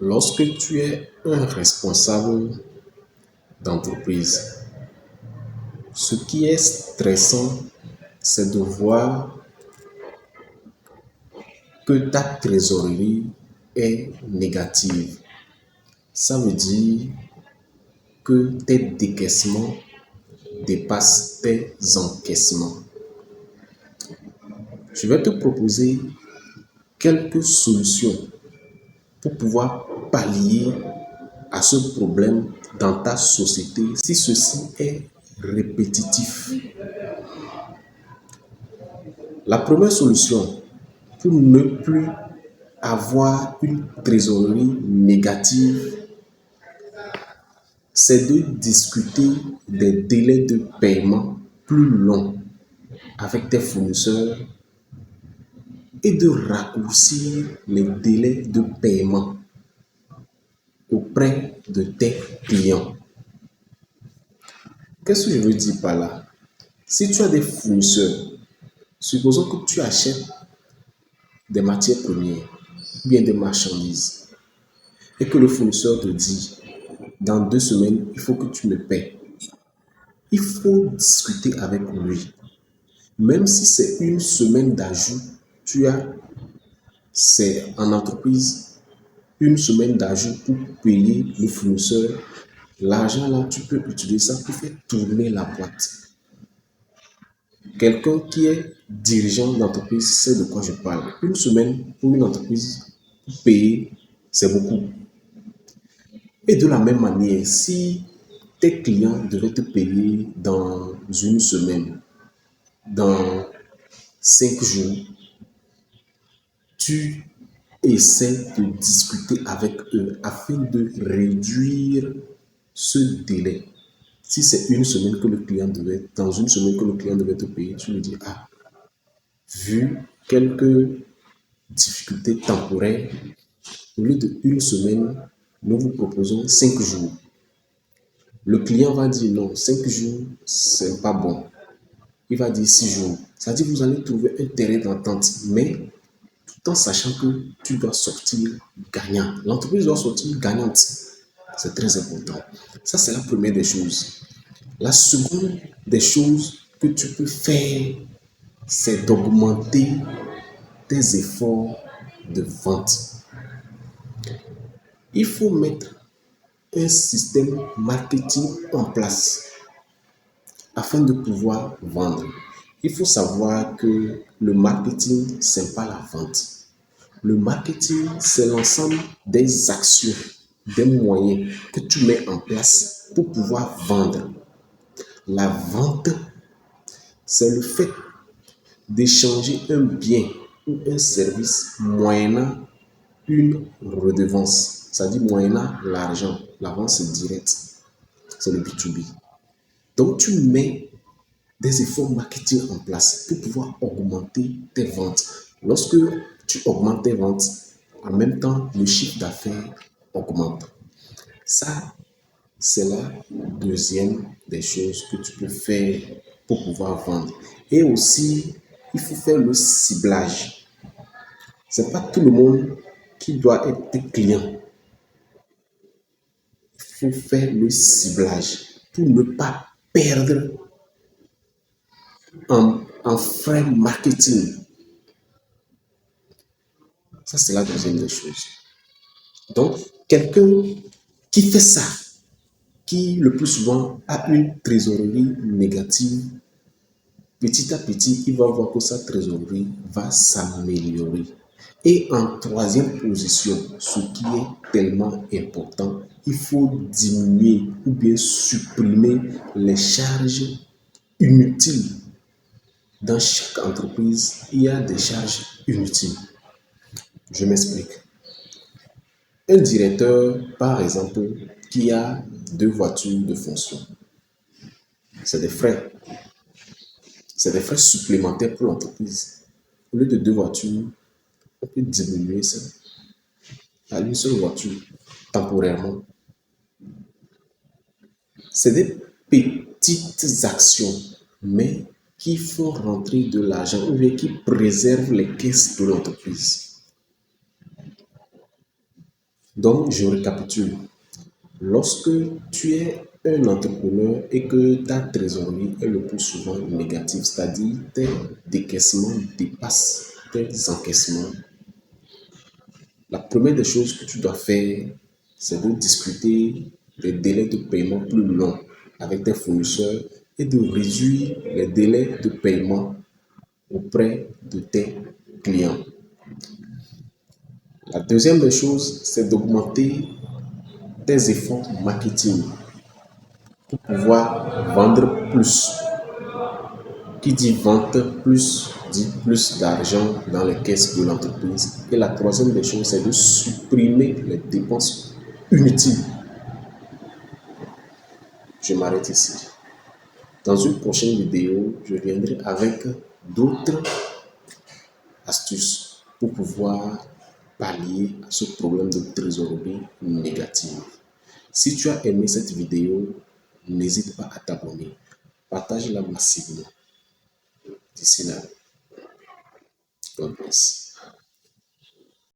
Lorsque tu es un responsable d'entreprise, ce qui est stressant, c'est de voir que ta trésorerie est négative. Ça veut dire que tes décaissements dépassent tes encaissements. Je vais te proposer quelques solutions pour pouvoir pallier à ce problème dans ta société si ceci est répétitif. La première solution pour ne plus avoir une trésorerie négative, c'est de discuter des délais de paiement plus longs avec tes fournisseurs et de raccourcir les délais de paiement auprès de tes clients. Qu'est-ce que je veux dire par là? Si tu as des fournisseurs, supposons que tu achètes des matières premières, bien des marchandises, et que le fournisseur te dit, dans 2 semaines, il faut que tu me paies. Il faut discuter avec lui. Même si c'est une semaine d'ajout, c'est en entreprise, une semaine d'ajout pour payer le fournisseur. L'argent là, tu peux utiliser ça pour faire tourner la boîte. Quelqu'un qui est dirigeant d'entreprise sait de quoi je parle. Une semaine pour une entreprise, pour payer, c'est beaucoup. Et de la même manière, si tes clients devaient te payer dans une semaine, dans 5 jours, tu essaies de discuter avec eux afin de réduire ce délai. Si c'est une semaine que le client devait, dans une semaine que le client devait te payer, tu lui dis, ah, vu quelques difficultés temporaires, au lieu de une semaine, nous vous proposons 5 jours. Le client va dire non, 5 jours, c'est pas bon. Il va dire 6 jours. Ça dit vous allez trouver un terrain d'entente, mais tout en sachant que tu dois sortir gagnant. L'entreprise doit sortir gagnante. C'est très important. Ça, c'est la première des choses. La seconde des choses que tu peux faire, c'est d'augmenter tes efforts de vente. Il faut mettre un système marketing en place afin de pouvoir vendre. Il faut savoir que le marketing, ce n'est pas la vente. Le marketing, c'est l'ensemble des actions, des moyens que tu mets en place pour pouvoir vendre. La vente, c'est le fait d'échanger un bien ou un service moyennant une redevance, c'est-à-dire moyennant l'argent. La vente, c'est direct, c'est le B2B. Donc, tu mets des efforts marketing en place pour pouvoir augmenter tes ventes. Lorsque tu augmentes tes ventes, en même temps, le chiffre d'affaires augmente. Ça, c'est la deuxième des choses que tu peux faire pour pouvoir vendre. Et aussi, il faut faire le ciblage. Ce n'est pas tout le monde qui doit être tes clients. Il faut faire le ciblage pour ne pas perdre en frais marketing. Ça, c'est la deuxième des choses. Donc, quelqu'un qui fait ça, qui le plus souvent a une trésorerie négative, petit à petit, il va voir que sa trésorerie va s'améliorer. Et en troisième position, ce qui est tellement important, il faut diminuer ou bien supprimer les charges inutiles. Dans chaque entreprise, il y a des charges inutiles. Je m'explique. Un directeur, par exemple, qui a 2 voitures de fonction, c'est des frais. C'est des frais supplémentaires pour l'entreprise. Au lieu de 2 voitures, on peut diminuer ça à une seule voiture, temporairement. C'est des petites actions, mais qui font rentrer de l'argent ou bien qui préservent les caisses de l'entreprise. Donc, je récapitule. Lorsque tu es un entrepreneur et que ta trésorerie est le plus souvent négative, c'est-à-dire tes décaissements dépassent tes encaissements, la première des choses que tu dois faire, c'est de discuter des délais de paiement plus longs avec tes fournisseurs et de réduire les délais de paiement auprès de tes clients. La deuxième des choses, c'est d'augmenter tes efforts marketing pour pouvoir vendre plus. Qui dit vente plus, dit plus d'argent dans les caisses de l'entreprise. Et la troisième des choses, c'est de supprimer les dépenses inutiles. Je m'arrête ici. Dans une prochaine vidéo, je viendrai avec d'autres astuces pour pouvoir pallier à ce problème de trésorerie négative. Si tu as aimé cette vidéo, n'hésite pas à t'abonner. Partage-la massivement. D'ici là, God bless.